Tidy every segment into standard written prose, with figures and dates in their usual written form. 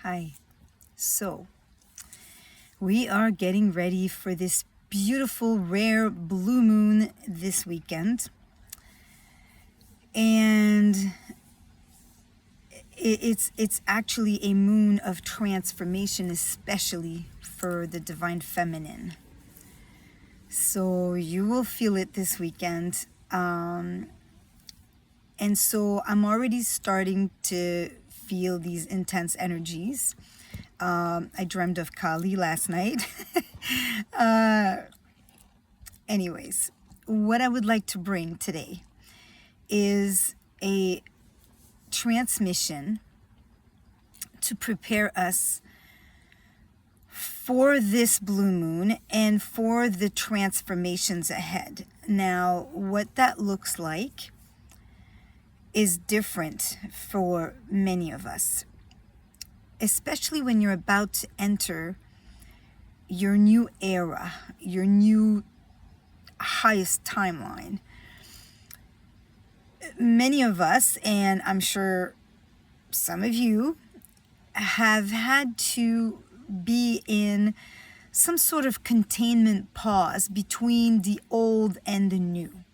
Hi. So, we are getting ready for this beautiful, rare blue moon this weekend. And it's actually a moon of transformation, especially for the divine feminine. So, you will feel it this weekend. And so, I'm already starting to feel these intense energies. I dreamt of Kali last night. Anyways, what I would like to bring today is a transmission to prepare us for this blue moon and for the transformations ahead. Now, what that looks like is different for many of us, especially when you're about to enter your new era, your new highest timeline. Many of us, and I'm sure some of you, have had to be in some sort of containment pause between the old and the new.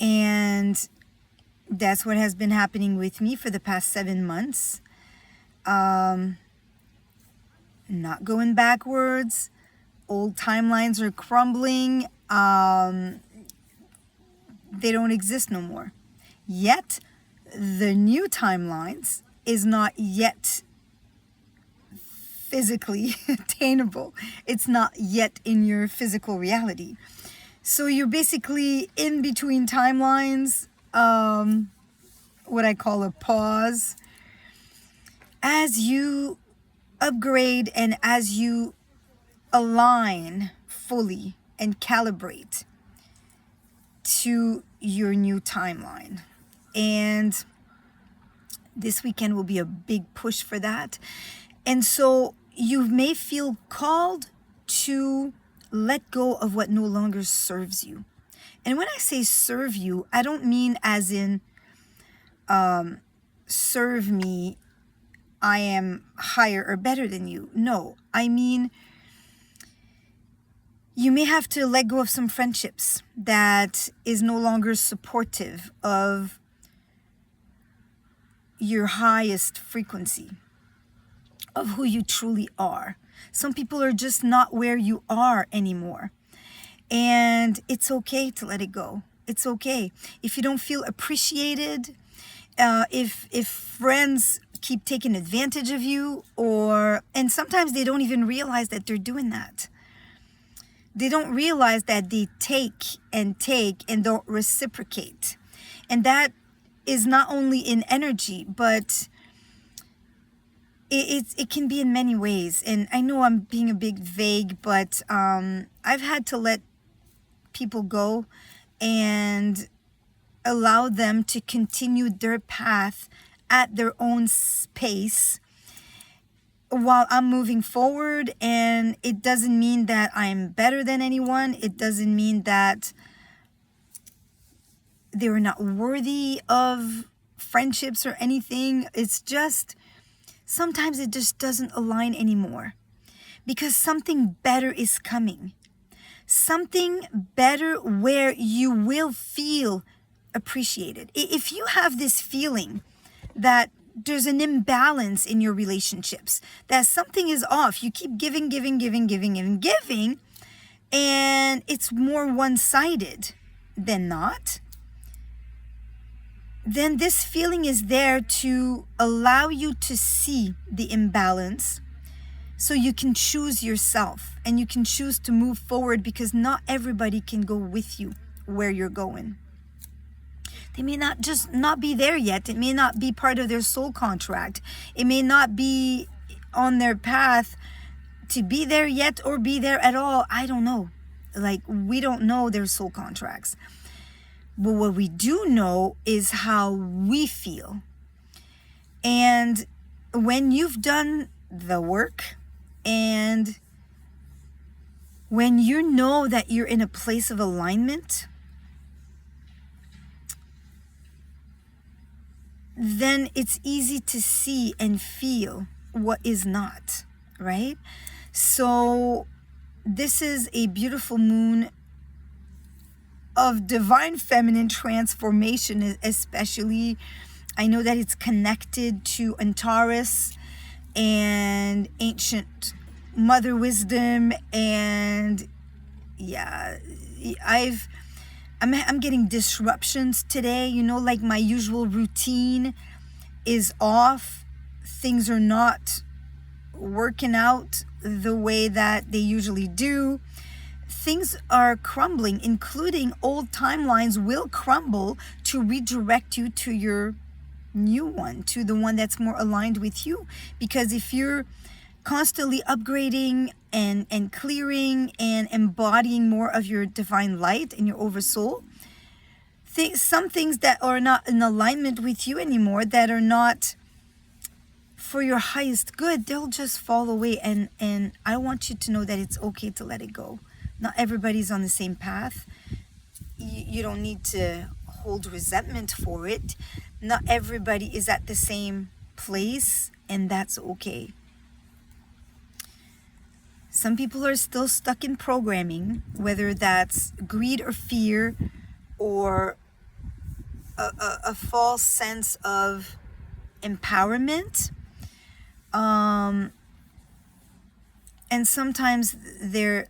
And that's what has been happening with me for the past 7 months. Not going backwards. Old timelines are crumbling. They don't exist no more. Yet, the new timelines is not yet physically attainable. It's not yet in your physical reality. So you're basically in between timelines, what I call a pause. As you upgrade and as you align fully and calibrate to your new timeline. And this weekend will be a big push for that. And so you may feel called to let go of what no longer serves you. And when I say serve you, I don't mean as in serve me, I am higher or better than you. No, I mean you may have to let go of some friendships that is no longer supportive of your highest frequency, of who you truly are. Some people are just not where you are anymore. And it's okay to let it go. It's okay. If you don't feel appreciated, if friends keep taking advantage of you, and sometimes they don't even realize that they're doing that. They don't realize that they take and don't reciprocate. And that is not only in energy, but it can be in many ways. And I know I'm being a bit vague, but I've had to let people go and allow them to continue their path at their own pace while I'm moving forward. And it doesn't mean that I'm better than anyone. It doesn't mean that they were not worthy of friendships or anything. It's just sometimes it just doesn't align anymore because something better is coming. Something better where you will feel appreciated. If you have this feeling that there's an imbalance in your relationships, that something is off, you keep giving, and it's more one-sided than not, then this feeling is there to allow you to see the imbalance so you can choose yourself and you can choose to move forward, because not everybody can go with you where you're going. They may not be there yet. It may not be part of their soul contract. It may not be on their path to be there yet or be there at all. I don't know. We don't know their soul contracts. But what we do know is how we feel. And when you've done the work and when you know that you're in a place of alignment, then it's easy to see and feel what is not, right? So this is a beautiful moon of divine feminine transformation, especially. I know that it's connected to Antares and ancient mother wisdom, and yeah, I'm getting disruptions today, like my usual routine is off. Things are not working out the way that they usually do. Things are crumbling, including old timelines will crumble to redirect you to your new one, to the one that's more aligned with you. Because if you're constantly upgrading and clearing and embodying more of your divine light and your oversoul, some things that are not in alignment with you anymore, that are not for your highest good, they'll just fall away. And I want you to know that it's okay to let it go. Not everybody's on the same path. You don't need to hold resentment for it. Not everybody is at the same place, and that's okay. Some people are still stuck in programming, whether that's greed or fear, or a false sense of empowerment. And sometimes their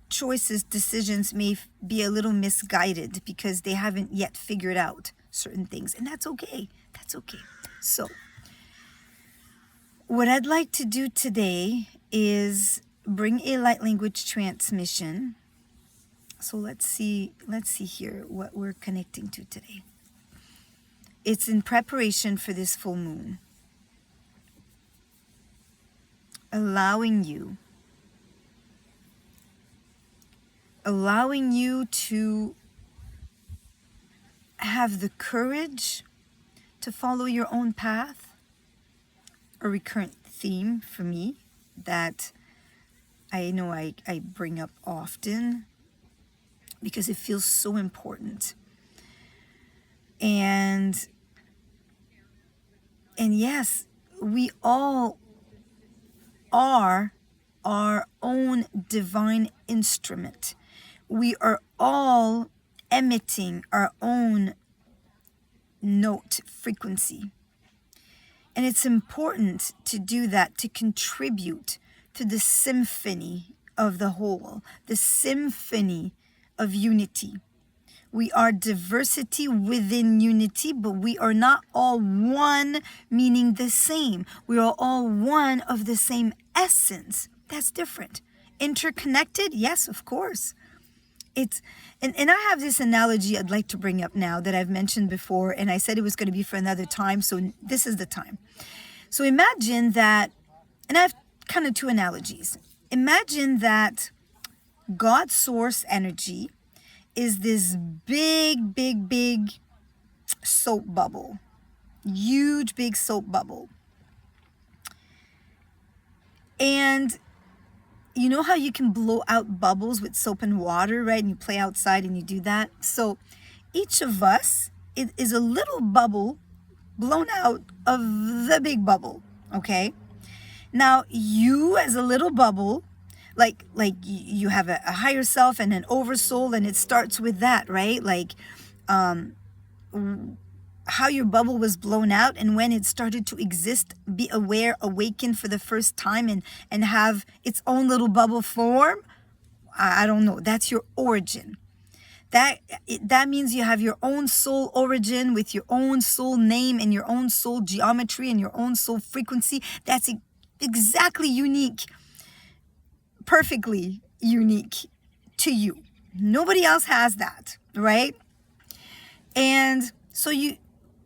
choices, decisions may be a little misguided because they haven't yet figured out certain things, and that's okay. That's okay. So what I'd like to do today is bring a light language transmission. So let's see here what we're connecting to today. It's in preparation for this full moon, allowing you to have the courage to follow your own path. A recurrent theme for me that I know I bring up often because it feels so important. And yes, we all are our own divine instrument. We are all emitting our own note frequency. And it's important to do that, to contribute to the symphony of the whole, the symphony of unity. We are diversity within unity, but we are not all one, meaning the same. We are all one of the same essence. That's different. Interconnected? Yes, of course. And I have this analogy I'd like to bring up now that I've mentioned before, and I said it was going to be for another time, so this is the time. So imagine that, and I have kind of two analogies. Imagine that God's source energy is this big, big, big soap bubble. Huge, big soap bubble. And you know how you can blow out bubbles with soap and water, right? And you play outside and you do that. So each of us is a little bubble blown out of the big bubble, okay? Now you as a little bubble, like you have a higher self and an oversoul, and it starts with that, right? Like how your bubble was blown out and when it started to exist, be aware, awaken for the first time, and have its own little bubble form. I don't know. That's your origin. That means you have your own soul origin with your own soul name and your own soul geometry and your own soul frequency. That's exactly unique, perfectly unique to you. Nobody else has that, right? And so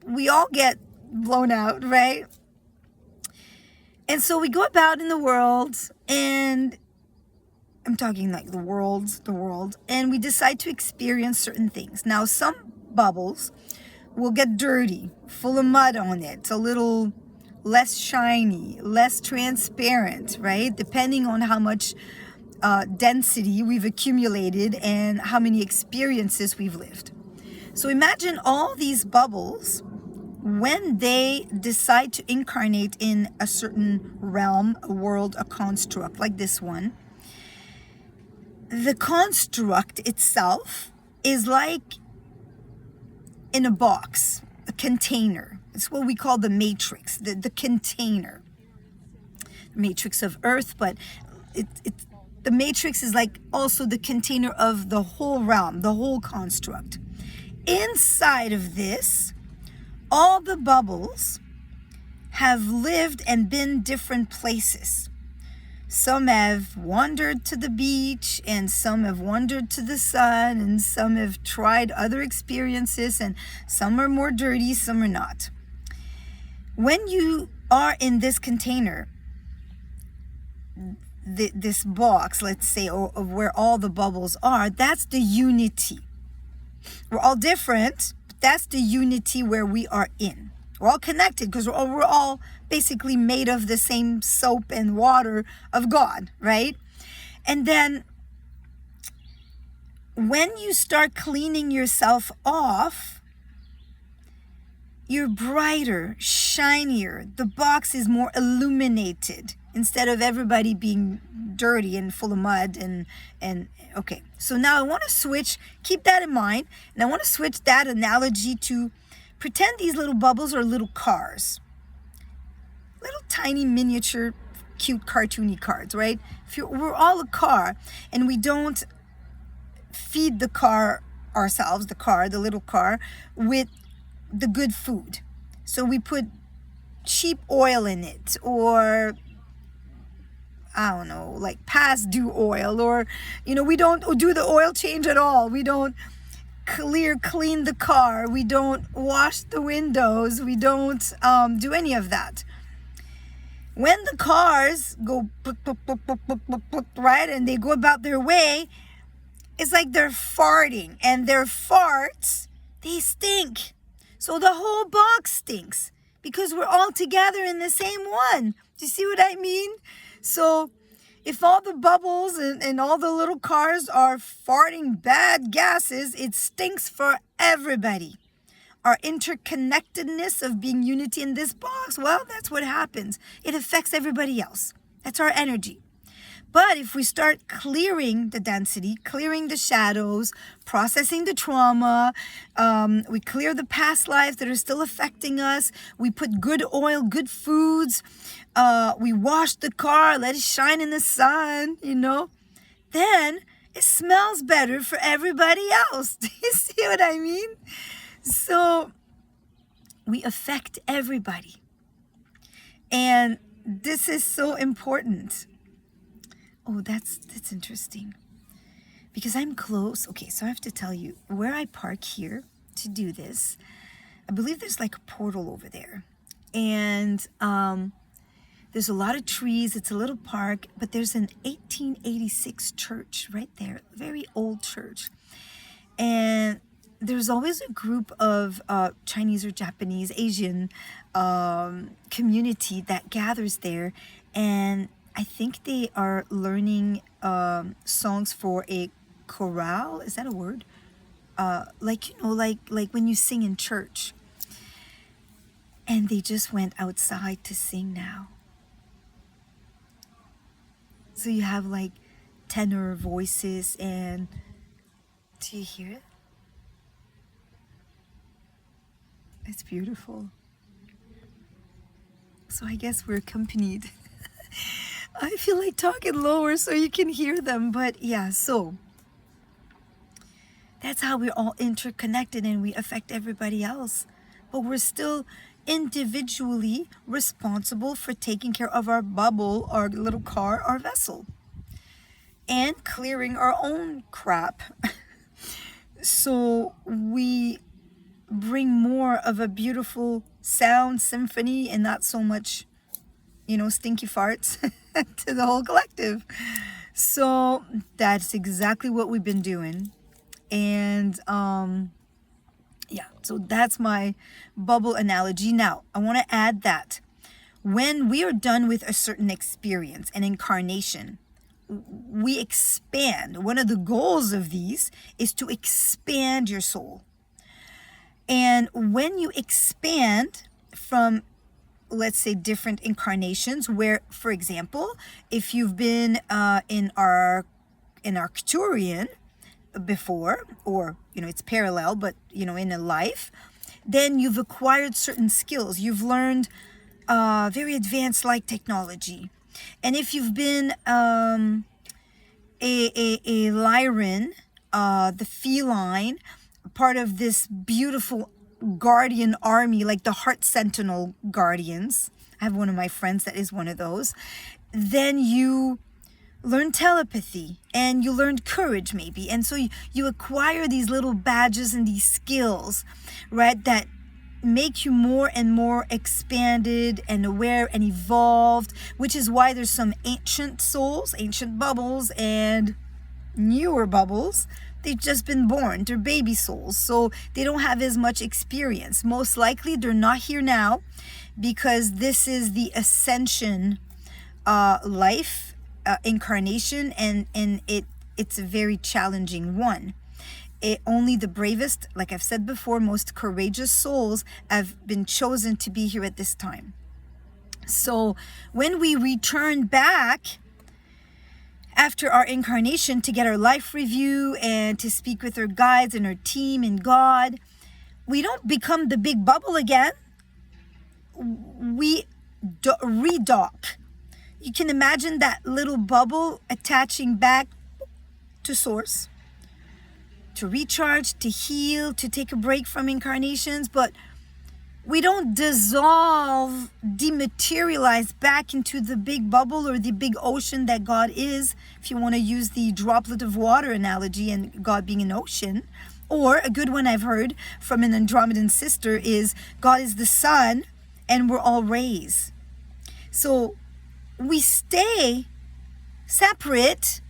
we all get blown out, right? And so we go about in the world, and I'm talking like the world, and we decide to experience certain things. Now, some bubbles will get dirty, full of mud on it, a little less shiny, less transparent, right? Depending on how much density we've accumulated and how many experiences we've lived. So imagine all these bubbles when they decide to incarnate in a certain realm, a world, a construct like this one, the construct itself is like in a box, a container. It's what we call the matrix, the container. Matrix of Earth, but the matrix is like also the container of the whole realm, the whole construct. Inside of this, all the bubbles have lived and been different places. Some have wandered to the beach, and some have wandered to the sun, and some have tried other experiences, and some are more dirty, some are not. When you are in this container, this box, let's say, of where all the bubbles are, that's the unity. We're all different, but that's the unity where we are in. We're all connected because we're all basically made of the same soap and water of God, right? And then when you start cleaning yourself off, you're brighter, shinier. The box is more illuminated instead of everybody being dirty and full of mud and okay. So now I want to switch, keep that in mind, and I want to switch that analogy to pretend these little bubbles are little cars. Little tiny miniature cute cartoony cars, right? We're all a car and we don't feed the car ourselves, the little car, with the good food. So we put cheap oil in it, or I don't know, like past due oil, or, we don't do the oil change at all. We don't clean the car. We don't wash the windows. We don't do any of that. When the cars go right, and they go about their way, it's like they're farting, and their farts, they stink. So the whole box stinks because we're all together in the same one. Do you see what I mean? So if all the bubbles and all the little cars are farting bad gases, it stinks for everybody. Our interconnectedness of being unity in this box, well, that's what happens. It affects everybody else. That's our energy. But if we start clearing the density, clearing the shadows, processing the trauma, we clear the past lives that are still affecting us, we put good oil, good foods, we wash the car, let it shine in the sun, then it smells better for everybody else. Do you see what I mean? So we affect everybody. And this is so important. Oh, that's interesting. Because I'm close. Okay, so I have to tell you, where I park here to do this, I believe there's like a portal over there. And there's a lot of trees. It's a little park, but there's an 1886 church right there, a very old church. And there's always a group of Chinese or Japanese, Asian community that gathers there. And I think they are learning songs for a chorale. Is that a word? Like when you sing in church. And they just went outside to sing now. So you have like tenor voices, and do you hear it? It's beautiful. So I guess we're accompanied. I feel like talking lower so you can hear them, but yeah, so that's how we're all interconnected and we affect everybody else. But we're still individually responsible for taking care of our bubble, our little car, our vessel, and clearing our own crap. So we bring more of a beautiful sound symphony and not so much, stinky farts to the whole collective. So that's exactly what we've been doing. And so that's my bubble analogy. Now, I want to add that when we are done with a certain experience, an incarnation, we expand. One of the goals of these is to expand your soul. And when you expand from, let's say, different incarnations, where, for example, if you've been in Arcturian before, or it's parallel, but in a life, then you've acquired certain skills. You've learned very advanced light technology. And if you've been a Lyran, the feline, part of this beautiful guardian army, like the Heart Sentinel Guardians. I have one of my friends that is one of those. Then you learn telepathy and you learn courage maybe. And so you acquire these little badges and these skills, right, that make you more and more expanded and aware and evolved, which is why there's some ancient souls, ancient bubbles, and newer bubbles. They've just been born. They're baby souls, so they don't have as much experience. Most likely they're not here now because this is the ascension life incarnation, and it's a very challenging one. Only the bravest, like I've said before, most courageous souls have been chosen to be here at this time. So when we return back after our incarnation to get our life review and to speak with our guides and our team and God, we don't become the big bubble again. We redock. You can imagine that little bubble attaching back to source, to recharge, to heal, to take a break from incarnations, but we don't dissolve, dematerialize back into the big bubble or the big ocean that God is, if you want to use the droplet of water analogy and God being an ocean. Or a good one I've heard from an Andromedan sister is God is the sun and we're all rays. So we stay separate,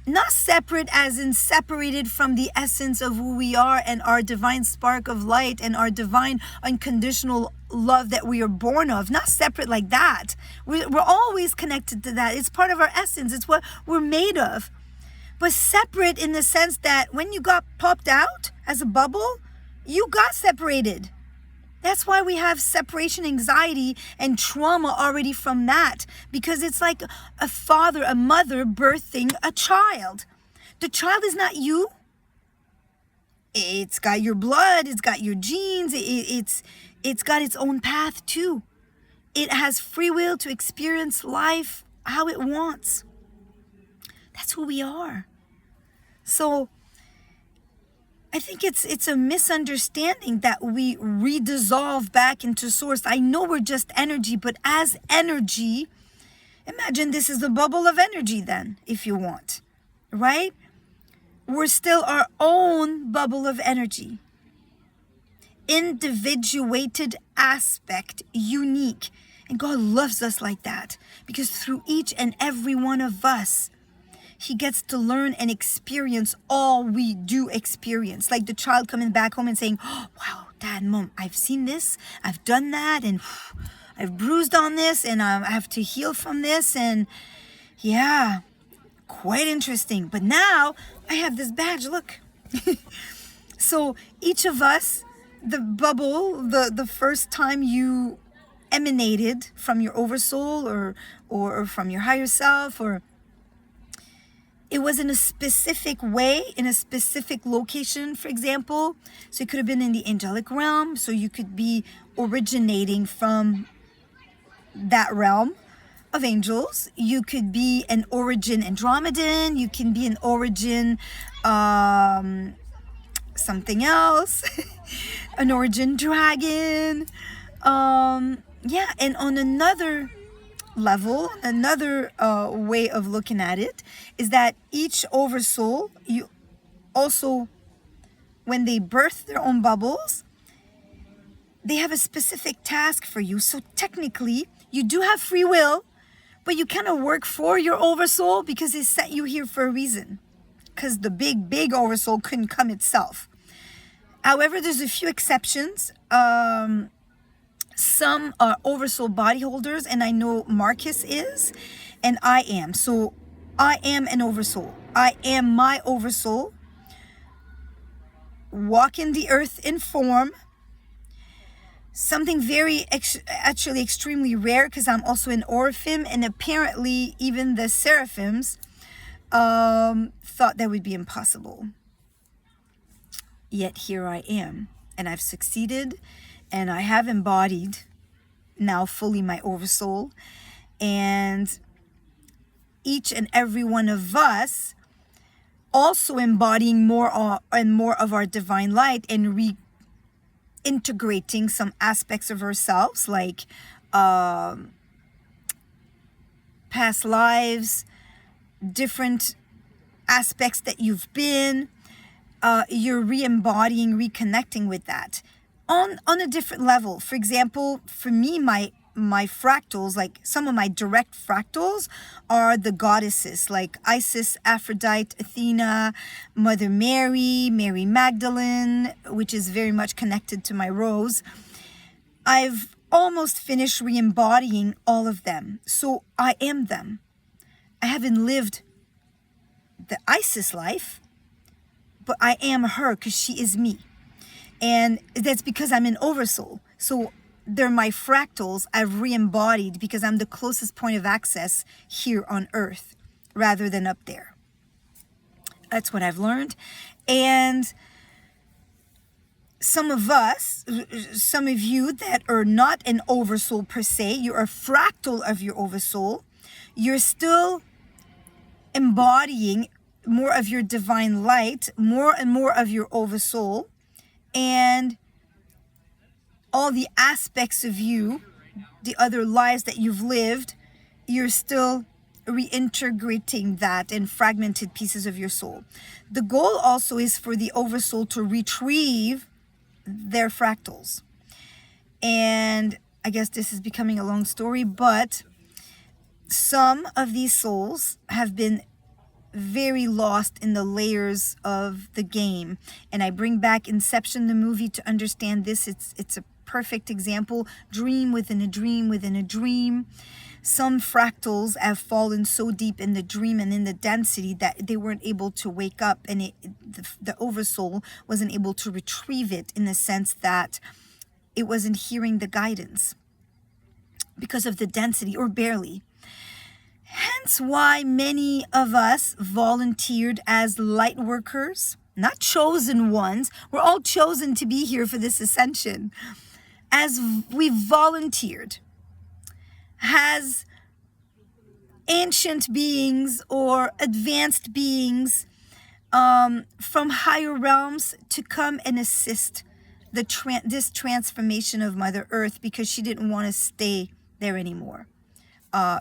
not separate as in separated from the essence of who we are and our divine spark of light and our divine unconditional love that we are born of. Not separate like that. We're always connected to that. It's part of our essence. It's what we're made of. But separate in the sense that when you got popped out as a bubble, you got separated. That's why we have separation anxiety and trauma already from that, because it's like a father, a mother birthing a child. The child is not you. It's got your blood, it's got your genes, it's got its own path too. It has free will to experience life how it wants. That's who we are. So I think it's a misunderstanding that we redissolve back into source. I know we're just energy, but as energy, imagine this is a bubble of energy then, if you want, right? We're still our own bubble of energy. Individuated aspect, unique. And God loves us like that, because through each and every one of us, He gets to learn and experience all we do experience. Like the child coming back home and saying, oh, wow, Dad, Mom, I've seen this, I've done that, and I've bruised on this, and I have to heal from this, and yeah, quite interesting. But now I have this badge, look. So each of us, the bubble, the first time you emanated from your oversoul or from your higher self, or it was in a specific way, in a specific location, for example. So it could have been in the angelic realm. So you could be originating from that realm of angels. You could be an origin Andromedan. You can be an origin something else. An origin dragon. Yeah, and on another level, another way of looking at it is that each oversoul, you also, when they birth their own bubbles, they have a specific task for you. So technically you do have free will, but you kind of work for your oversoul because it set you here for a reason, because the big oversoul couldn't come itself. However, there's a few exceptions. Some are oversoul body holders, and I know Marcus is, and I am. So I am an oversoul. I am my oversoul, walking the earth in form, something very actually extremely rare, because I'm also an Oraphim, and apparently even the Seraphims thought that would be impossible. Yet here I am, and I've succeeded, and I have embodied now fully my Oversoul, and each and every one of us also embodying more and more of our divine light, and reintegrating some aspects of ourselves, like past lives, different aspects that you've been. You're re-embodying, reconnecting with that on a different level. For example, for me, my fractals, like some of my direct fractals, are the goddesses like Isis, Aphrodite, Athena, Mother Mary, Mary Magdalene, which is very much connected to my rose. I've almost finished re-embodying all of them, so I am them. I haven't lived the Isis life, but I am her, because she is me. And that's because I'm an Oversoul. So they're my fractals I've re-embodied, because I'm the closest point of access here on Earth rather than up there. That's what I've learned. And some of you that are not an Oversoul per se, you're a fractal of your Oversoul, you're still embodying more of your divine light, more and more of your Oversoul, and all the aspects of you, the other lives that you've lived, you're still reintegrating that in fragmented pieces of your soul. The goal also is for the Oversoul to retrieve their fractals. And I guess this is becoming a long story, but some of these souls have been very lost in the layers of the game, and I bring back Inception, the movie, to understand this. It's a perfect example. Dream within a dream within a dream. Some fractals have fallen so deep in the dream and in the density that they weren't able to wake up, and the Oversoul wasn't able to retrieve it, in the sense that it wasn't hearing the guidance because of the density, or barely. Hence why many of us volunteered as light workers, not chosen ones. We're all chosen to be here for this ascension. As we volunteered, has ancient beings or advanced beings from higher realms to come and assist this transformation of Mother Earth, because she didn't want to stay there anymore.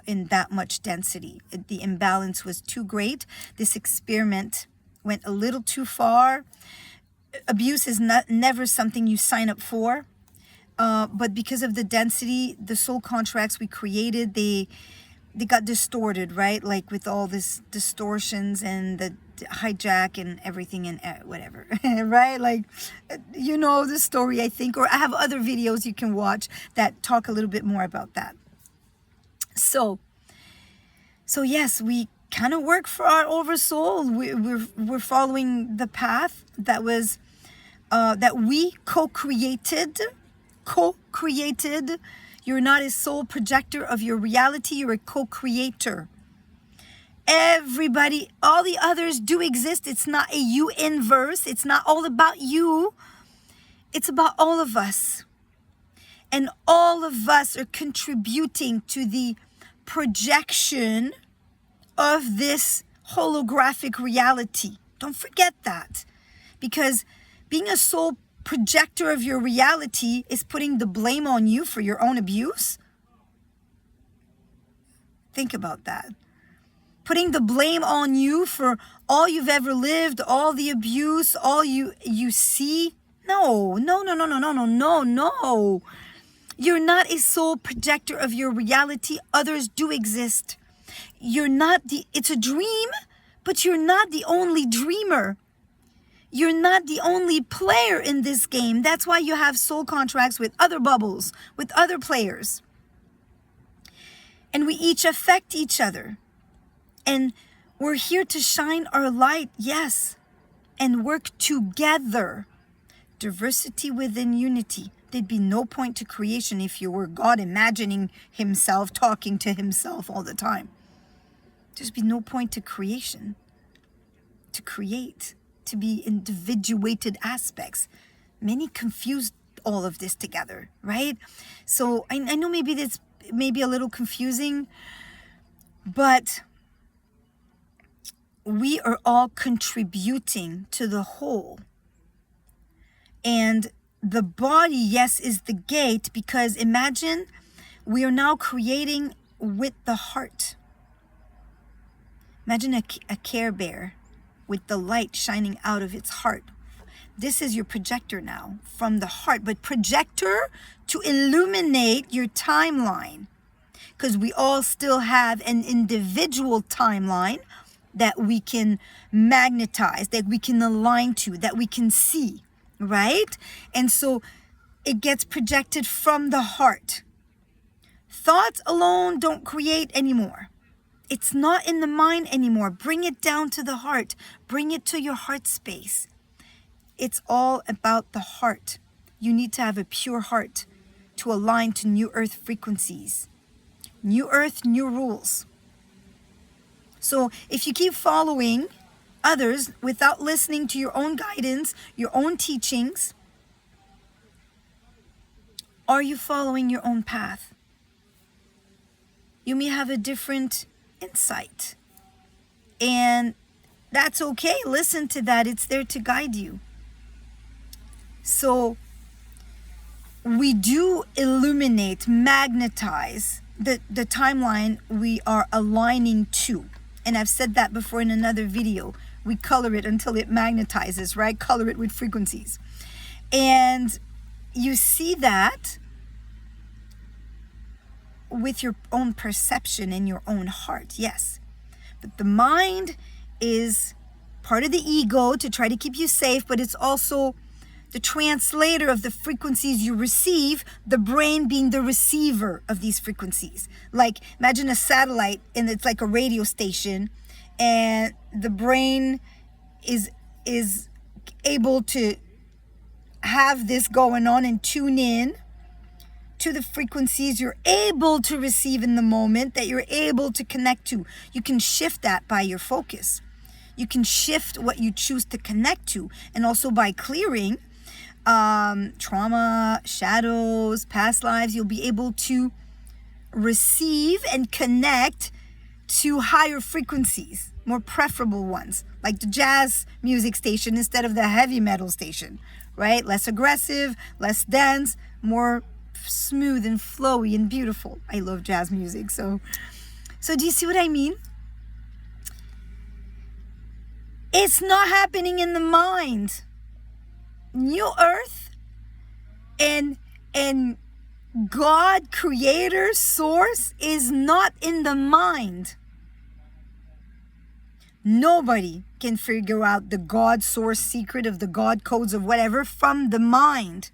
In that much density. The imbalance was too great. This experiment went a little too far. Abuse is never something you sign up for. But because of the density, the soul contracts we created, they got distorted, right? Like with all this distortions and the hijack and everything and whatever, right? Like, you know the story, I think, or I have other videos you can watch that talk a little bit more about that. So yes, we kind of work for our Oversoul. We're following the path that was that we co-created. You're not a sole projector of your reality. You're a co-creator. Everybody, all the others do exist. It's not a you inverse. It's not all about you. It's about all of us. And all of us are contributing to the projection of this holographic reality. Don't forget that. Because being a sole projector of your reality is putting the blame on you for your own abuse. Think about that. Putting the blame on you for all you've ever lived, all the abuse, all you see. No. You're not a sole projector of your reality. Others do exist. It's a dream, but you're not the only dreamer. You're not the only player in this game. That's why you have soul contracts with other bubbles, with other players. And we each affect each other. And we're here to shine our light, yes, and work together. Diversity within unity. There'd be no point to creation if you were God imagining himself, talking to himself all the time. There'd be no point to creation, to create, to be individuated aspects. Many confuse all of this together, right? So I know maybe this may be a little confusing, but we are all contributing to the whole. And the body, yes, is the gate, because imagine we are now creating with the heart. Imagine a Care Bear with the light shining out of its heart. This is your projector now from the heart, but projector to illuminate your timeline, because we all still have an individual timeline that we can magnetize, that we can align to, that we can see. Right? And so it gets projected from the heart. Thoughts alone don't create anymore. It's not in the mind anymore. Bring it down to the heart. Bring it to your heart space. It's all about the heart. You need to have a pure heart to align to new earth frequencies. New earth, new rules. So if you keep following others without listening to your own guidance, your own teachings, are you following your own path? You may have a different insight, and that's okay. Listen to that. It's there to guide you. So we do illuminate, magnetize the timeline we are aligning to. And I've said that before in another video. We color it until it magnetizes, right? Color it with frequencies. And you see that with your own perception in your own heart, yes. But the mind is part of the ego to try to keep you safe, but it's also the translator of the frequencies you receive, the brain being the receiver of these frequencies. Like, imagine a satellite and it's like a radio station, and the brain is able to have this going on and tune in to the frequencies you're able to receive in the moment, that you're able to connect to. You can shift that by your focus. You can shift what you choose to connect to, and also by clearing trauma, shadows, past lives. You'll be able to receive and connect to higher frequencies, more preferable ones, like the jazz music station instead of the heavy metal station, right? Less aggressive, less dense, more smooth and flowy and beautiful. I love jazz music. So do you see what I mean? It's not happening in the mind. New Earth and God, creator, source, is not in the mind. Nobody can figure out the God source secret of the God codes of whatever from the mind,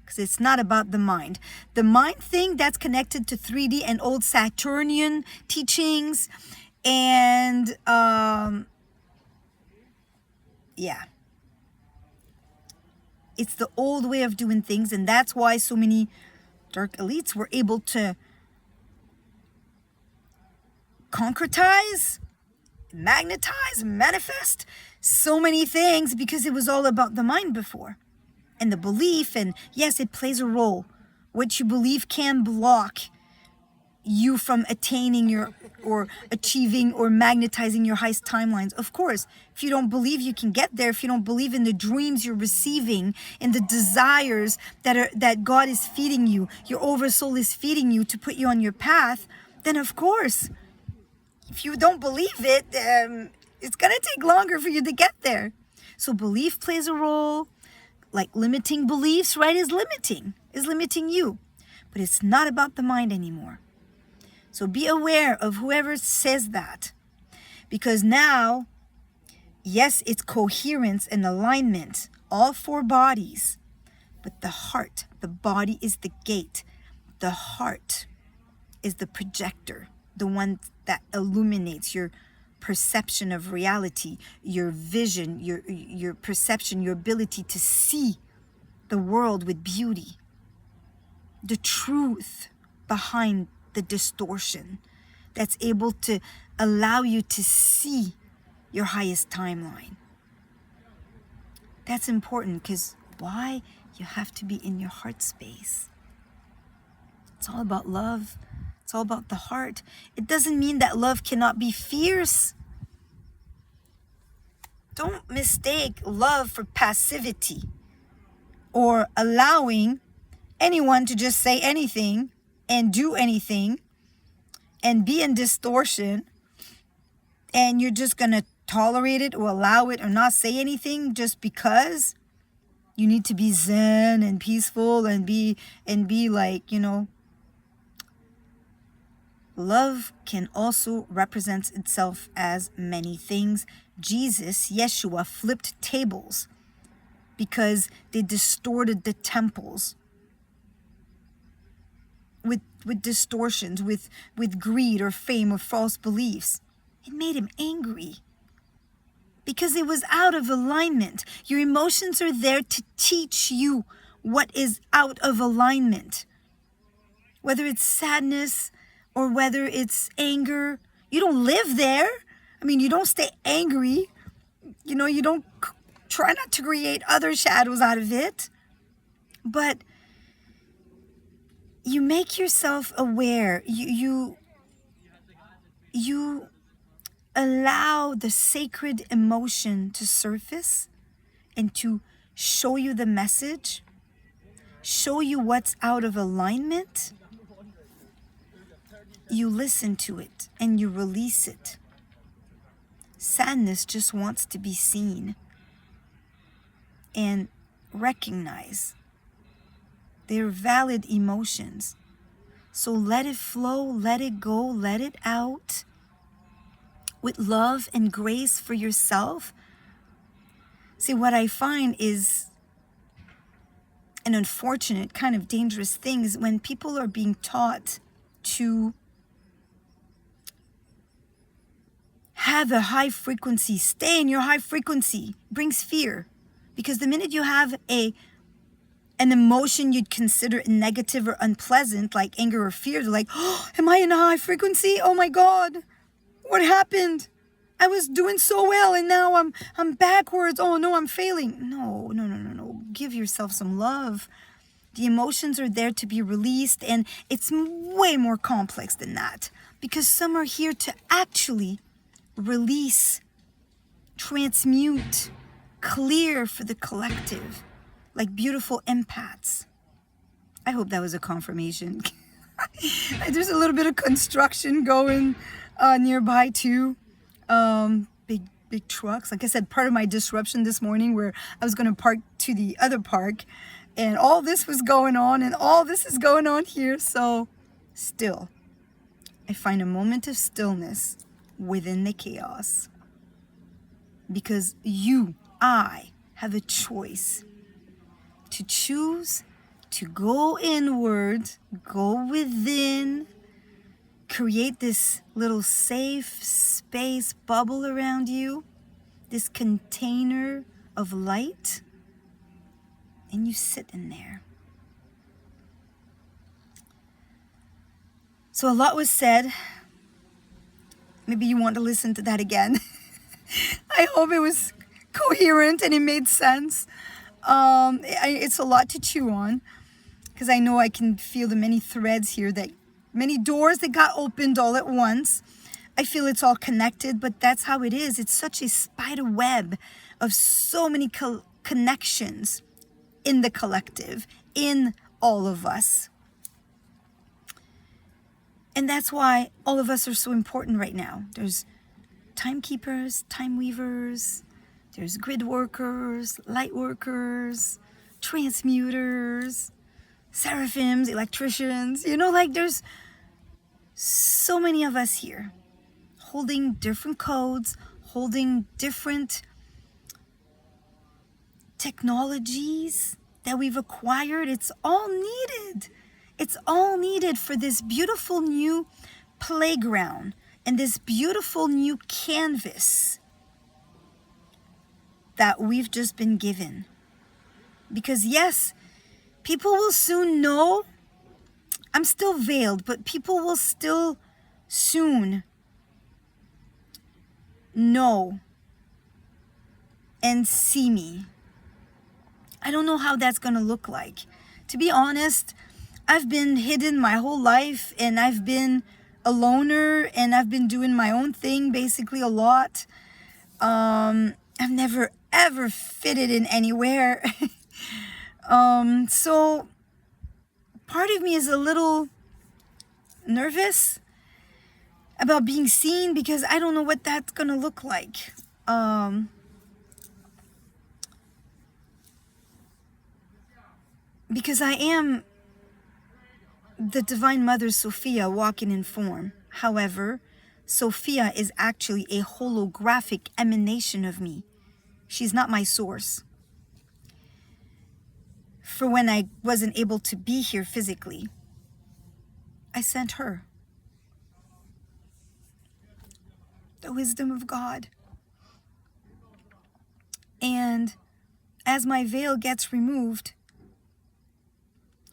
because it's not about the mind. The mind thing, that's connected to 3D and old Saturnian teachings, and yeah. It's the old way of doing things, and that's why so many dark elites were able to concretize, magnetize, manifest so many things, because it was all about the mind before. And the belief, and yes, it plays a role. What you believe can block you from attaining your, or achieving, or magnetizing your highest timelines. Of course, if you don't believe you can get there, if you don't believe in the dreams you're receiving, in the desires that God is feeding you, your oversoul is feeding you to put you on your path, then of course, if you don't believe it, it's gonna take longer for you to get there. So belief plays a role. Like limiting beliefs, right, is limiting you. But it's not about the mind anymore. So be aware of whoever says that, because now, yes, it's coherence and alignment, all four bodies, but the heart, the body is the gate. The heart is the projector, the one that illuminates your perception of reality, your vision, your perception, your ability to see the world with beauty. the truth behind the distortion that's able to allow you to see your highest timeline. That's important because why? You have to be in your heart space. It's all about love. It's all about the heart. It doesn't mean that love cannot be fierce. Don't mistake love for passivity or allowing anyone to just say anything and do anything and be in distortion, and you're just going to tolerate it or allow it or not say anything just because you need to be zen and peaceful and be like, love can also represent itself as many things. Jesus, Yeshua, flipped tables because they distorted the temples with distortions, with greed or fame or false beliefs. It made him angry because it was out of alignment. Your emotions are there to teach you what is out of alignment. Whether it's sadness or whether it's anger, you don't live there. I mean, you don't stay angry. You don't try not to create other shadows out of it. But you make yourself aware. You allow the sacred emotion to surface and to show you the message, show you what's out of alignment. You listen to it and you release it. Sadness just wants to be seen and recognized. They're valid emotions. So let it flow, let it go, let it out with love and grace for yourself. See, what I find is an unfortunate, kind of dangerous thing is when people are being taught to have a high frequency, stay in your high frequency, brings fear. Because the minute you have an emotion you'd consider negative or unpleasant, like anger or fear, they're like, oh, am I in a high frequency? Oh my God, what happened? I was doing so well and now I'm backwards. Oh no, I'm failing. No. Give yourself some love. The emotions are there to be released, and it's way more complex than that, because some are here to actually release, transmute, clear for the collective, like beautiful empaths. I hope that was a confirmation. There's a little bit of construction going nearby too. Big trucks. Like I said, part of my disruption this morning where I was going to park to the other park, and all this was going on, and all this is going on here. So still, I find a moment of stillness within the chaos, because I have a choice to choose to go inward, go within, create this little safe space bubble around you, this container of light, and you sit in there. So a lot was said. Maybe you want to listen to that again. I hope it was coherent and it made sense. It's a lot to chew on, because I know I can feel the many threads here, that many doors that got opened all at once. I feel it's all connected, but that's how it is. It's such a spider web of so many connections in the collective, in all of us. And that's why all of us are so important right now. There's timekeepers, time weavers, there's grid workers, light workers, transmuters, seraphims, electricians. There's so many of us here holding different codes, holding different technologies that we've acquired. It's all needed. It's all needed for this beautiful new playground and this beautiful new canvas that we've just been given. Because yes, people will soon know I'm still veiled, but people will still soon know and see me. I don't know how that's gonna look like. To be honest, I've been hidden my whole life, and I've been a loner, and I've been doing my own thing basically a lot. I've never ever fitted in anywhere. So part of me is a little nervous about being seen, because I don't know what that's gonna look like. Because I am the Divine Mother Sophia walking in form. However, Sophia is actually a holographic emanation of me. She's not my source. For when I wasn't able to be here physically, I sent her. The wisdom of God. And as my veil gets removed,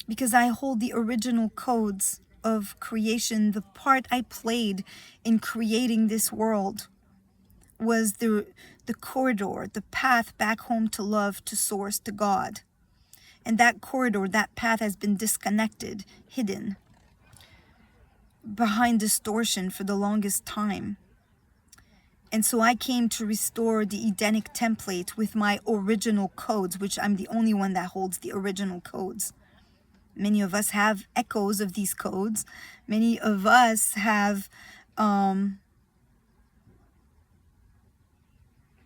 because I hold the original codes of creation, the part I played in creating this world was the corridor, the path back home to love, to source, to God. And that corridor, that path has been disconnected, hidden behind distortion for the longest time. And so I came to restore the Edenic template with my original codes, which I'm the only one that holds the original codes. Many of us have echoes of these codes. Many of us have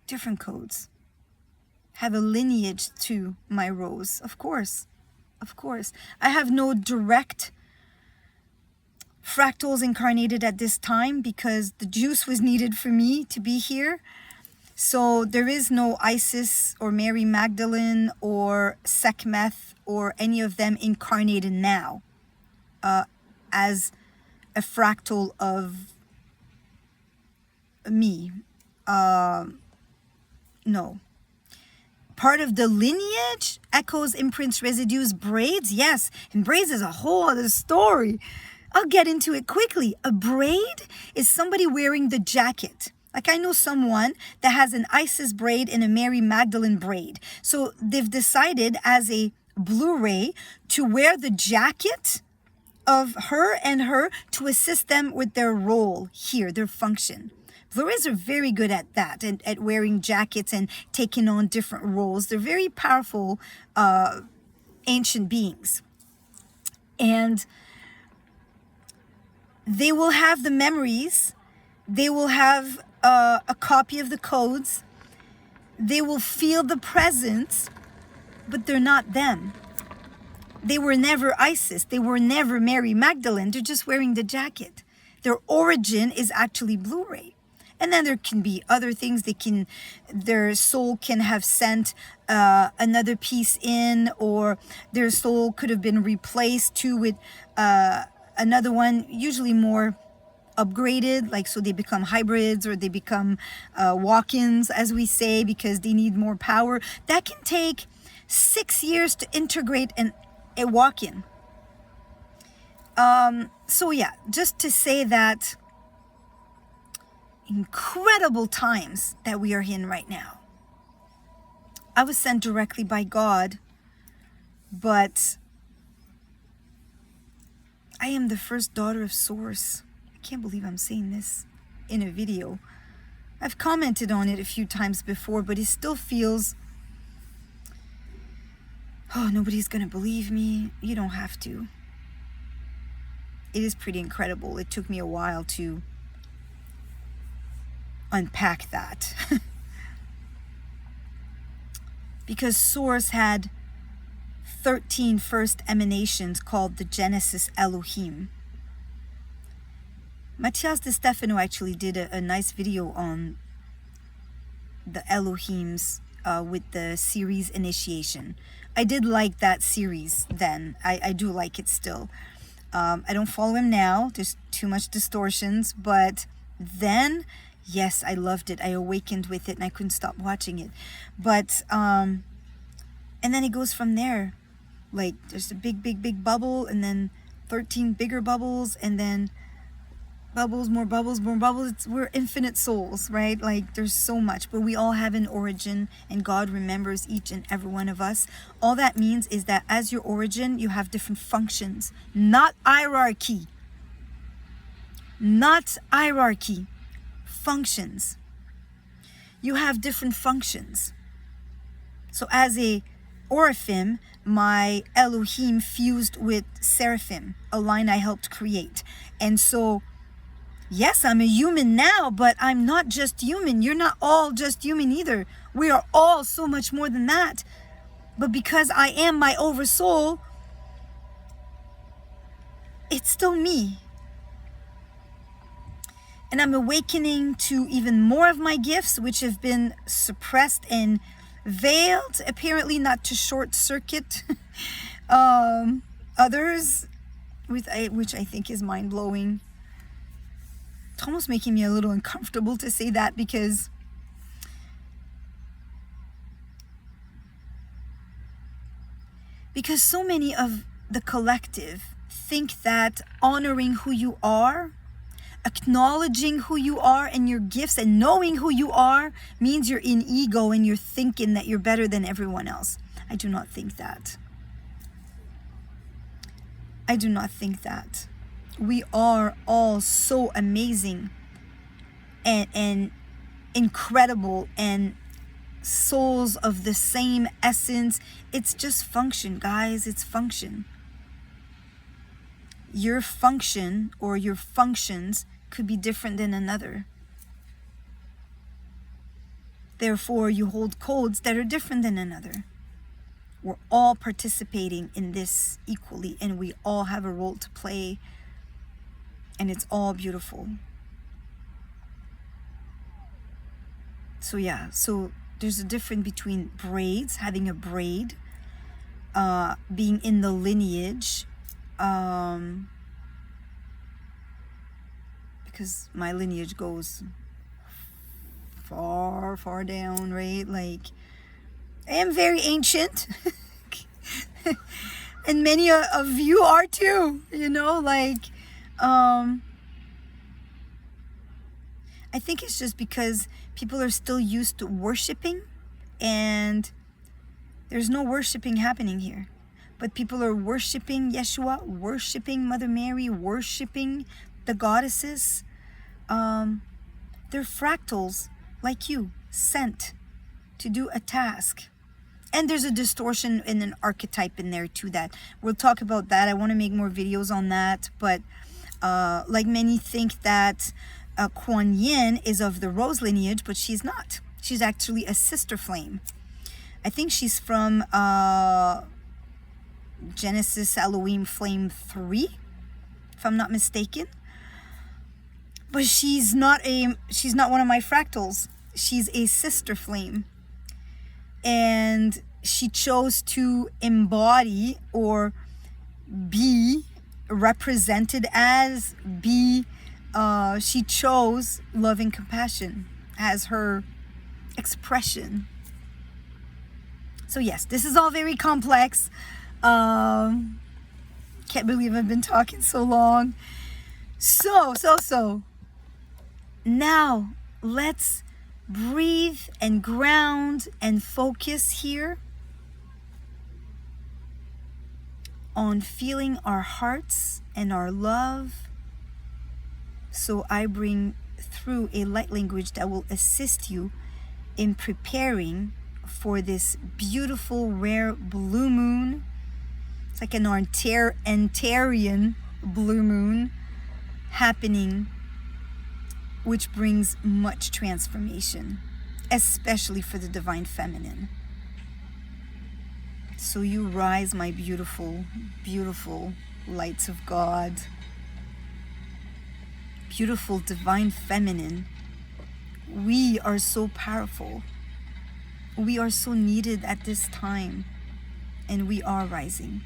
different codes, have a lineage to my rose. Of course. I have no direct fractals incarnated at this time, because the juice was needed for me to be here. So there is no Isis or Mary Magdalene or Sekhmet or any of them incarnated now as a fractal of me. No. Part of the lineage, echoes, imprints, residues, braids. Yes, and braids is a whole other story. I'll get into it quickly. A braid is somebody wearing the jacket. Like, I know someone that has an Isis braid and a Mary Magdalene braid. So they've decided as a Blu-ray to wear the jacket of her and her to assist them with their role here, their function. Blu-rays are very good at that, and at wearing jackets and taking on different roles. They're very powerful ancient beings. And they will have the memories. They will have a copy of the codes. They will feel the presence, but they're not them. They were never Isis. They were never Mary Magdalene. They're just wearing the jacket. Their origin is actually Blu-ray. And then there can be other things. Their soul can have sent another piece in, or their soul could have been replaced too with another one, usually more upgraded, like, so they become hybrids, or they become walk-ins, as we say, because they need more power. That can take 6 years to integrate a walk-in. So yeah, just to say that incredible times that we are in right now. I was sent directly by God, but I am the first daughter of Source. I can't believe I'm saying this in a video. I've commented on it a few times before, but it still feels, oh, nobody's gonna believe me. You don't have to. It is pretty incredible. It took me a while to unpack that. Because Source had 13 first emanations called the Genesis Elohim. Matthias De Stefano actually did a nice video on the Elohims with the series Initiation. I did like that series then. I do like it still. I don't follow him now. There's too much distortions. But then, yes, I loved it. I awakened with it and I couldn't stop watching it. But, and then it goes from there. Like, there's a big bubble, and then 13 bigger bubbles, and then bubbles, more bubbles, more bubbles. We're infinite souls, right? Like, there's so much, but we all have an origin, and God remembers each and every one of us. All that means is that as your origin, you have different functions, not hierarchy. Not hierarchy. Functions. You have different functions. So as a Oraphim, my Elohim fused with Seraphim, a line I helped create. And so, yes, I'm a human now, but I'm not just human. You're not all just human either. We are all so much more than that. But because I am my oversoul, it's still me. And I'm awakening to even more of my gifts, which have been suppressed and veiled, apparently not to short circuit others, which I think is mind-blowing. It's almost making me a little uncomfortable to say that, because so many of the collective think that honoring who you are, acknowledging who you are and your gifts, and knowing who you are means you're in ego and you're thinking that you're better than everyone else. I do not think that. I do not think that. We are all so amazing and incredible, and souls of the same essence. It's just function, guys. It's function. Your function or your functions could be different than another. Therefore, you hold codes that are different than another. We're all participating in this equally, and we all have a role to play, and it's all beautiful. So yeah, so there's a difference between braids, having a braid, being in the lineage, because my lineage goes far down, right? Like, I am very ancient and many of you are too, you know, like, I think it's just because people are still used to worshiping, and there's no worshiping happening here. But people are worshiping Yeshua, worshiping Mother Mary, worshiping the goddesses. They're fractals like you, sent to do a task. And there's a distortion in an archetype in there too, that we'll talk about that. I want to make more videos on that. But like many think that Kuan Yin is of the Rose lineage, but she's not. She's actually a sister flame. I think she's from Genesis Elohim Flame 3, if I'm not mistaken. But she's not one of my fractals. She's a sister flame. And she chose to embody or be represented as, she chose love and compassion as her expression. So yes, this is all very complex. Can't believe I've been talking so long. So now let's breathe and ground and focus here on feeling our hearts and our love. So I bring through a light language that will assist you in preparing for this beautiful rare blue moon. It's like an Antarian blue moon happening, which brings much transformation, especially for the divine feminine. So you rise, my beautiful, beautiful lights of God. Beautiful divine feminine. We are so powerful. We are so needed at this time, and we are rising.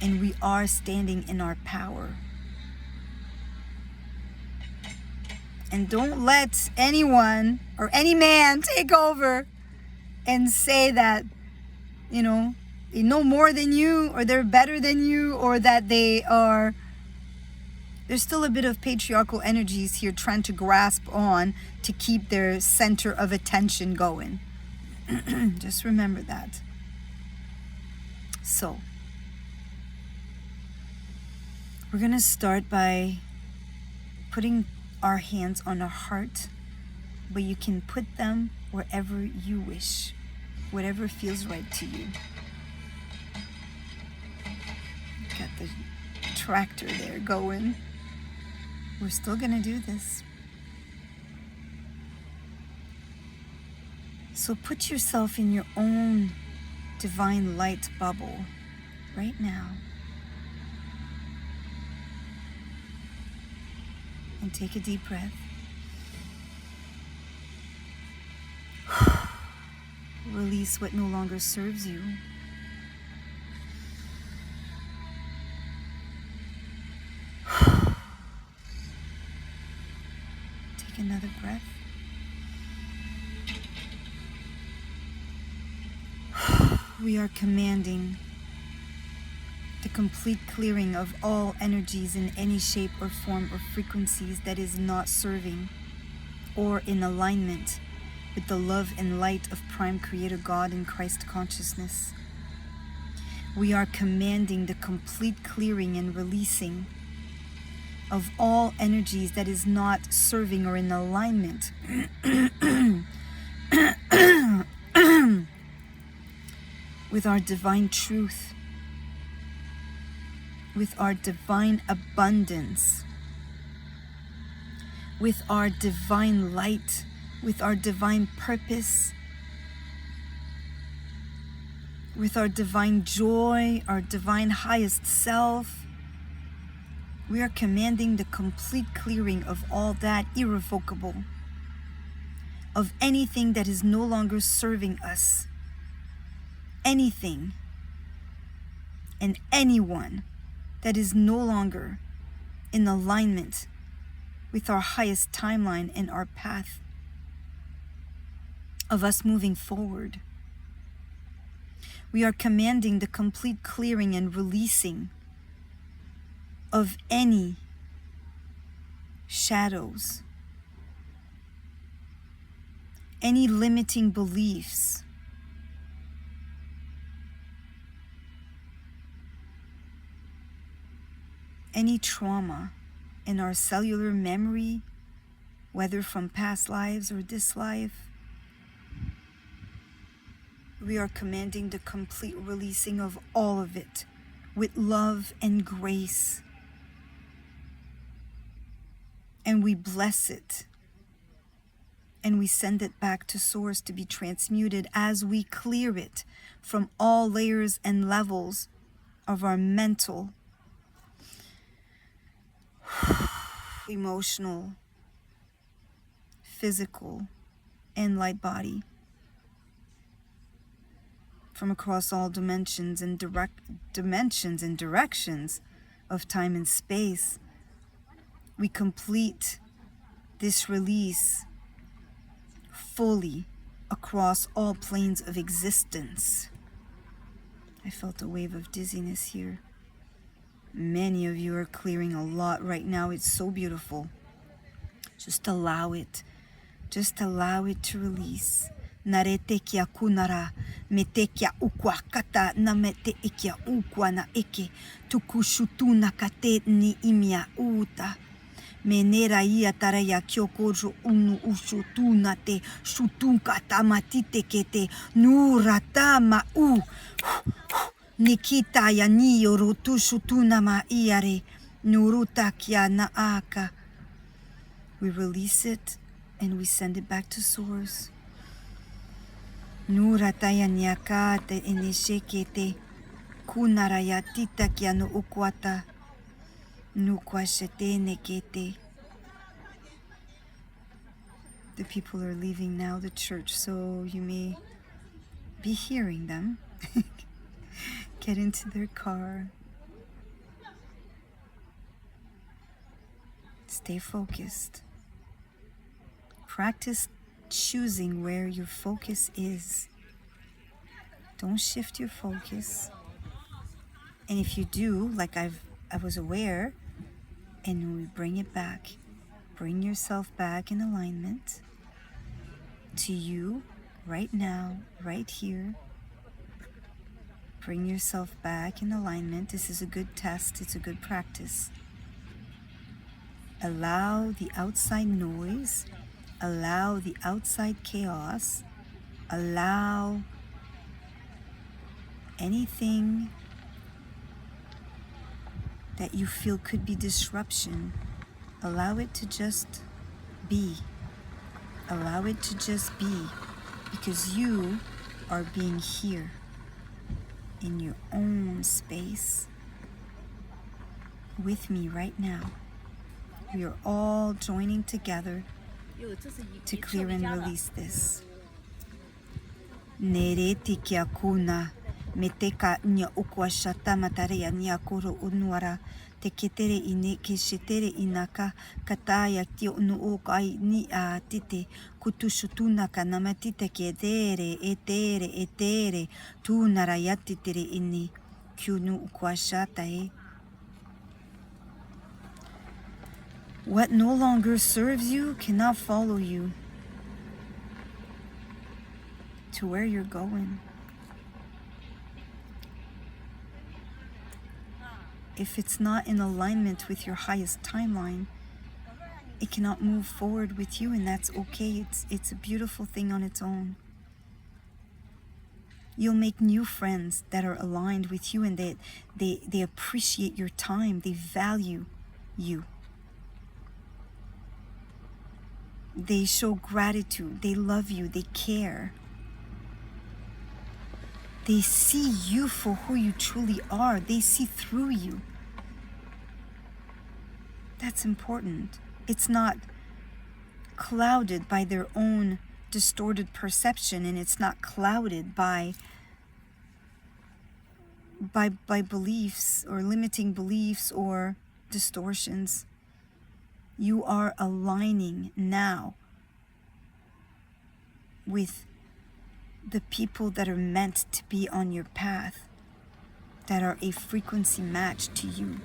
And we are standing in our power. And don't let anyone or any man take over and say that, know more than you, or they're better than you, or that there's still a bit of patriarchal energies here trying to grasp on to keep their center of attention going. Just remember that. So, we're going to start by putting our hands on our heart, but you can put them wherever you wish, whatever feels right to you. Got the tractor there going. We're still going to do this. So put yourself in your own divine light bubble right now. And take a deep breath. Release what no longer serves you. Take another breath. We are commanding the complete clearing of all energies in any shape or form or frequencies that is not serving or in alignment with the love and light of Prime Creator God in Christ consciousness. We are commanding the complete clearing and releasing of all energies that is not serving or in alignment with our divine truth, with our divine abundance, with our divine light, with our divine purpose, with our divine joy, our divine highest self. We are commanding the complete clearing of all that irrevocable, of anything that is no longer serving us, anything and anyone that is no longer in alignment with our highest timeline and our path of us moving forward. We are commanding the complete clearing and releasing of any shadows, any limiting beliefs, any trauma in our cellular memory, whether from past lives or this life. We are commanding the complete releasing of all of it with love and grace. And we bless it. And we send it back to Source to be transmuted as we clear it from all layers and levels of our mental, emotional, physical, and light body, from across all dimensions and directions of time and space. We complete this release fully across all planes of existence. I felt a wave of dizziness here. Many of you are clearing a lot right now. It's so beautiful. Just allow it. Just allow it to release. Narete kia kunara, mete kia ukwa kata na mete ikia ukwa na eke, tukushutu na kate ni imia uta. Menera ia taraya kyokojo unu ushutu na te, shutu kata matite kete, nurata ma u. Nikita ya niyo rutu shutu na ma iare, nuruta kia na aka. We release it and we send it back to Source. Nurataya nyakate inishekete kunaraya tita kia no ukwata nukwashete nekete. The people are leaving now the church, so you may be hearing them. Get into their car. Stay focused. Practice choosing where your focus is. Don't shift your focus. And if you do, like I was aware, and we bring it back. Bring yourself back in alignment to you right now, right here. Bring yourself back in alignment. This is a good test. It's a good practice. Allow the outside noise. Allow the outside chaos. Allow anything that you feel could be disruption. Allow it to just be. Allow it to just be, because you are being here in your own space with me right now. We are all joining together to clear and release this. Nereti kia kuna meteka nya ukwashata matarea nya koro unuara te ketere ine keshetere inaka kataya tio nu okai ni a tite kutushutuna kanamatite kedere etere tu narayatitere ini kyunu ukwashata e. What no longer serves you cannot follow you to where you're going. If it's not in alignment with your highest timeline, it cannot move forward with you, and that's okay. It's a beautiful thing on its own. You'll make new friends that are aligned with you, and they appreciate your time. They value you. They show gratitude. They love you. They care. They see you for who you truly are. They see through you. That's important. It's not clouded by their own distorted perception, and it's not clouded by beliefs or limiting beliefs or distortions. You are aligning now with the people that are meant to be on your path, that are a frequency match to you.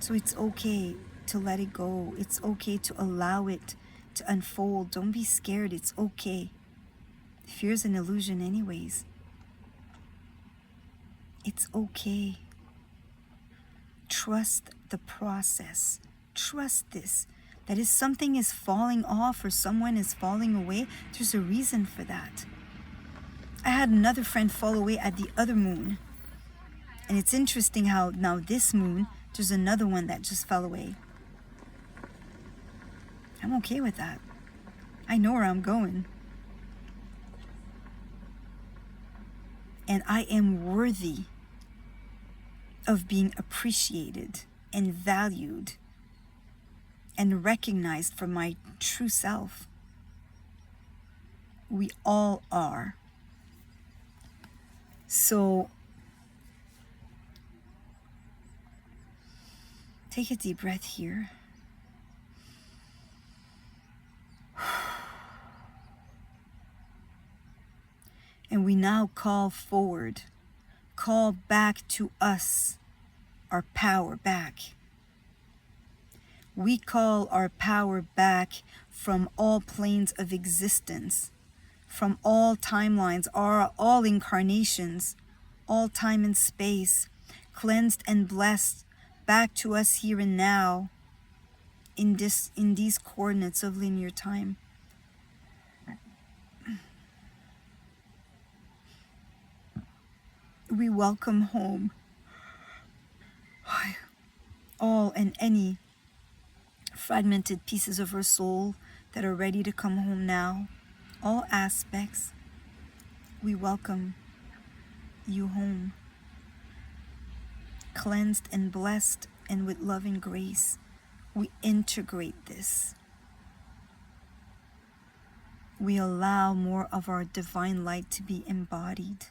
So it's okay to let it go. It's okay to allow it to unfold. Don't be scared. It's okay. Fear's an illusion anyways. It's okay. Trust the process. Trust this. That if something is falling off or someone is falling away, there's a reason for that. I had another friend fall away at the other moon. And it's interesting how now this moon, there's another one that just fell away. I'm okay with that. I know where I'm going. And I am worthy of being appreciated and valued and recognized for my true self. We all are. So take a deep breath here. And we now call forward, call back to us our power back. We call our power back from all planes of existence, from all timelines, all incarnations, all time and space, cleansed and blessed, back to us here and now, in these coordinates of linear time. We welcome home all and any fragmented pieces of our soul that are ready to come home now. All aspects, we welcome you home, cleansed and blessed and with love and grace. We integrate this. We allow more of our divine light to be embodied.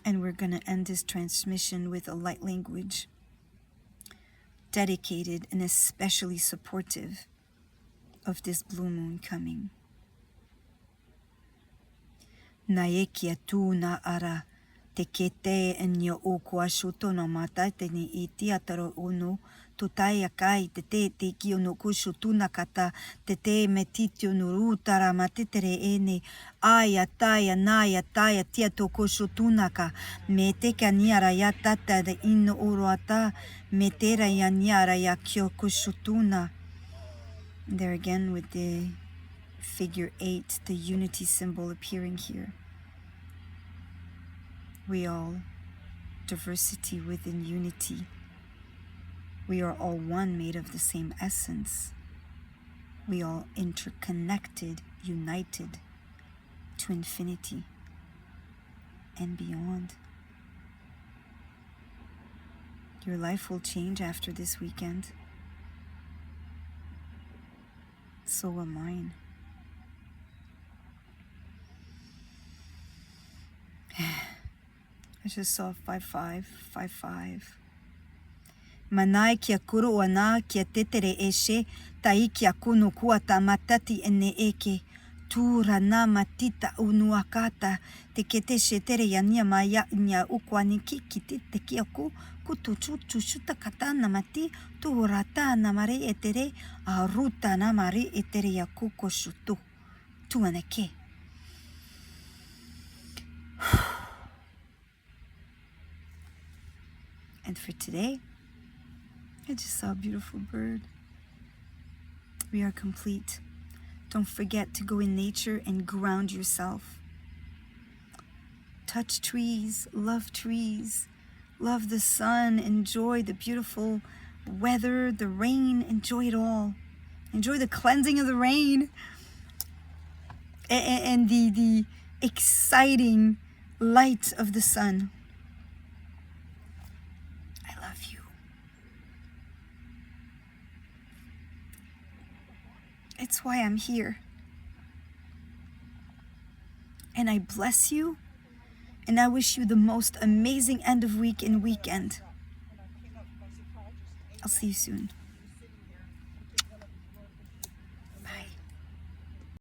And we're going to end this transmission with a light language dedicated and especially supportive of this blue moon coming. Naekia tu na ara. Te kete enya o kua shuto no mata te ni iti ataro uno. Tutai akai te te ki ono kushu tuna kata te me titio nuru tara matitere ene. Aya taya naya taya tia to kushu tunaka. Me te ka niara ya tata de ino uruata. Me tera ya niara ya kyo kushu tuna. There again with the figure 8, the unity symbol appearing here. We all, diversity within unity. We are all one, made of the same essence. We all interconnected, united to infinity and beyond. Your life will change after this weekend. So will mine. I just saw 5555. Manai kia kuru wana kia tetere eshe, tai kia kunu kuata matati ene eke. Tu rana matita unuakata, te kete shetere ya nia maya nya ukwani kiki te kiaku, kutu chuchu shuta katana mati, tu rata na mare etere, a ruta na mare etere ya kuko shutu. Tu aneke. And for today, I just saw a beautiful bird. We are complete. Don't forget to go in nature and ground yourself. Touch trees, love the sun, enjoy the beautiful weather, the rain, enjoy it all. Enjoy the cleansing of the rain and the exciting light of the sun. It's why I'm here. And I bless you, and I wish you the most amazing end of week and weekend. I'll see you soon.